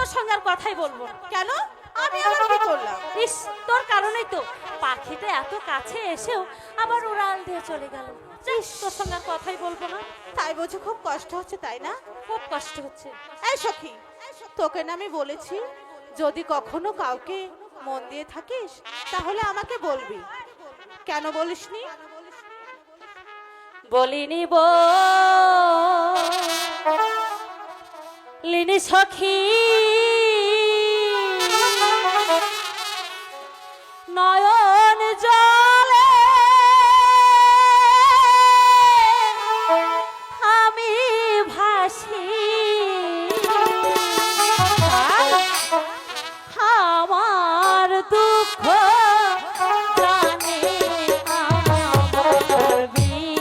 তোর সঙ্গে আর কথাই বলবো না। কেন? আমি আবার কি করলাম? ইস, তোর কারণেই তো পাখিটা এত কাছে এসেও আবার উড়াল দিয়ে চলে গেল। ইস, তোর সঙ্গে আর কথাই বলবো না। তাই বুঝি খুব কষ্ট হচ্ছে, তাই না? খুব কষ্ট হচ্ছে। এই সখী, তোকে না আমি বলেছি যদি কখনো কাউকে মন দিয়ে থাকিস তাহলে আমাকে বলবি। কেন বলিসনি? বলিনি লিনি সখী, নয়ন জলে আমি ভাসি, আমার দুঃখ জানে আমার বিধি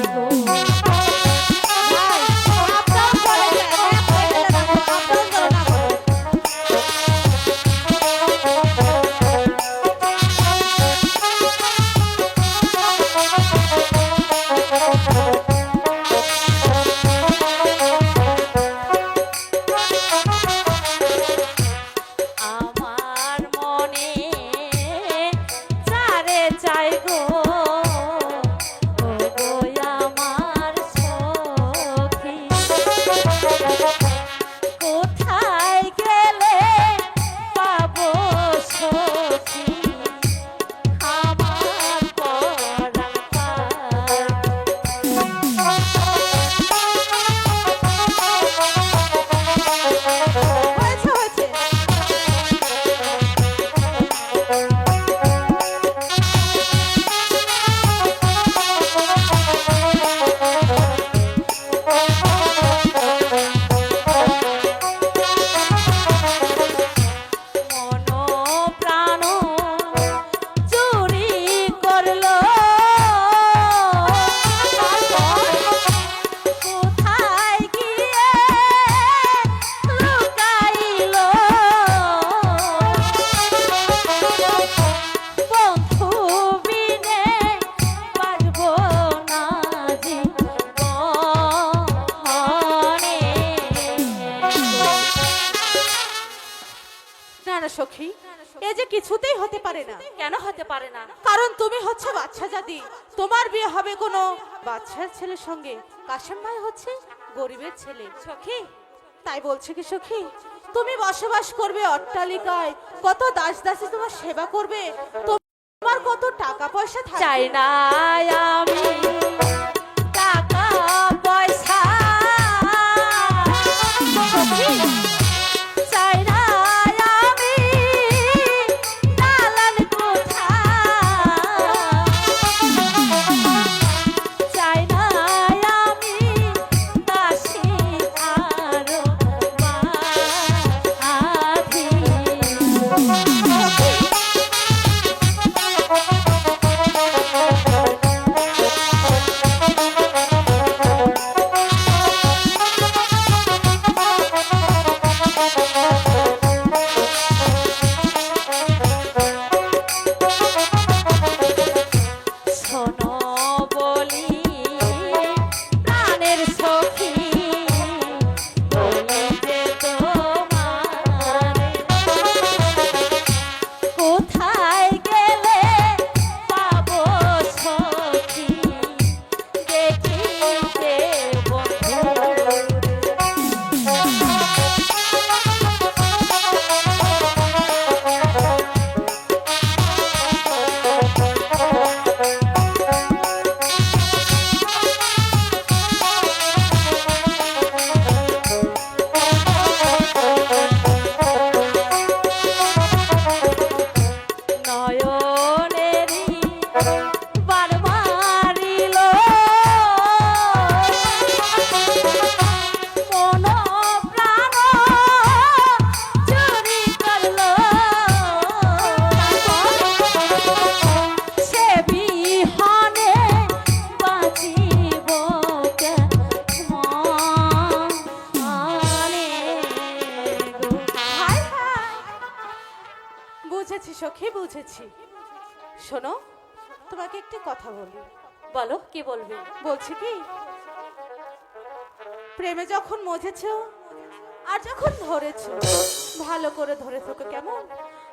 গো। আমার মনে যারে চাই গো, ও গো আমার সখী, কোথায় গেলে পাবো সখী আমার পরাণ হয়েছে হয়েছে, মন প্রাণ চুরি করলো, কোথায় গিয়ে লুকাইলো, বন্ধু বিনে পারবো না না না সখী, এ যে কিছুতেই হতে পারে না। কেন হতে পারে না? কারণ তুমি হচ্ছে বাচ্চা জাতি, তোমার বিয়ে হবে কোনো বাচ্চার ছেলের সঙ্গে, কাশেম ভাই হচ্ছে গরিবের ছেলে। সখী, তাই বলছে কি সখী, তুমি বসবাস করবে অট্টালিকায়, কত দাস দাসী তোমার সেবা করবে, তোমার কত টাকা পয়সা থাকবে। চাই না আমি টাকা পয়সা, চাই না আমি দালান কোঠা, চাই না আমি দাসী আরো বাঁধি। শোনো বলি প্রাণের সখী, বলি যে তোমারে কোথায় গেলে পাবো সখী, দেখিতে বন্ধু। নয়নেরি বান মারিল, মন প্রাণ চুরি করলো, সে বিহনে বাঁচিব কেমনে গো। হায় হায়, বুঝেছি সখী বুঝেছি। শোনো, তোমাকে একটি কথা বলি। বলো, কি বলবে? বলছি কি, প্রেমে যখন মজেছো আর যখন ধরেছো ভালো করে ধরে থাকো কেমন?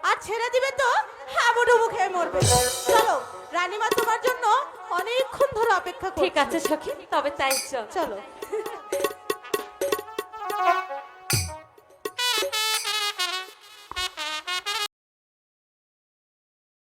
আর ছেড়ে দিবে তো হাবুডুবু খেয়ে মরবে। চলো রানীমা তোমার জন্য অনেকক্ষণ ধরে অপেক্ষা করছে। ঠিক আছে সখী, তবে তাই চল। চলো।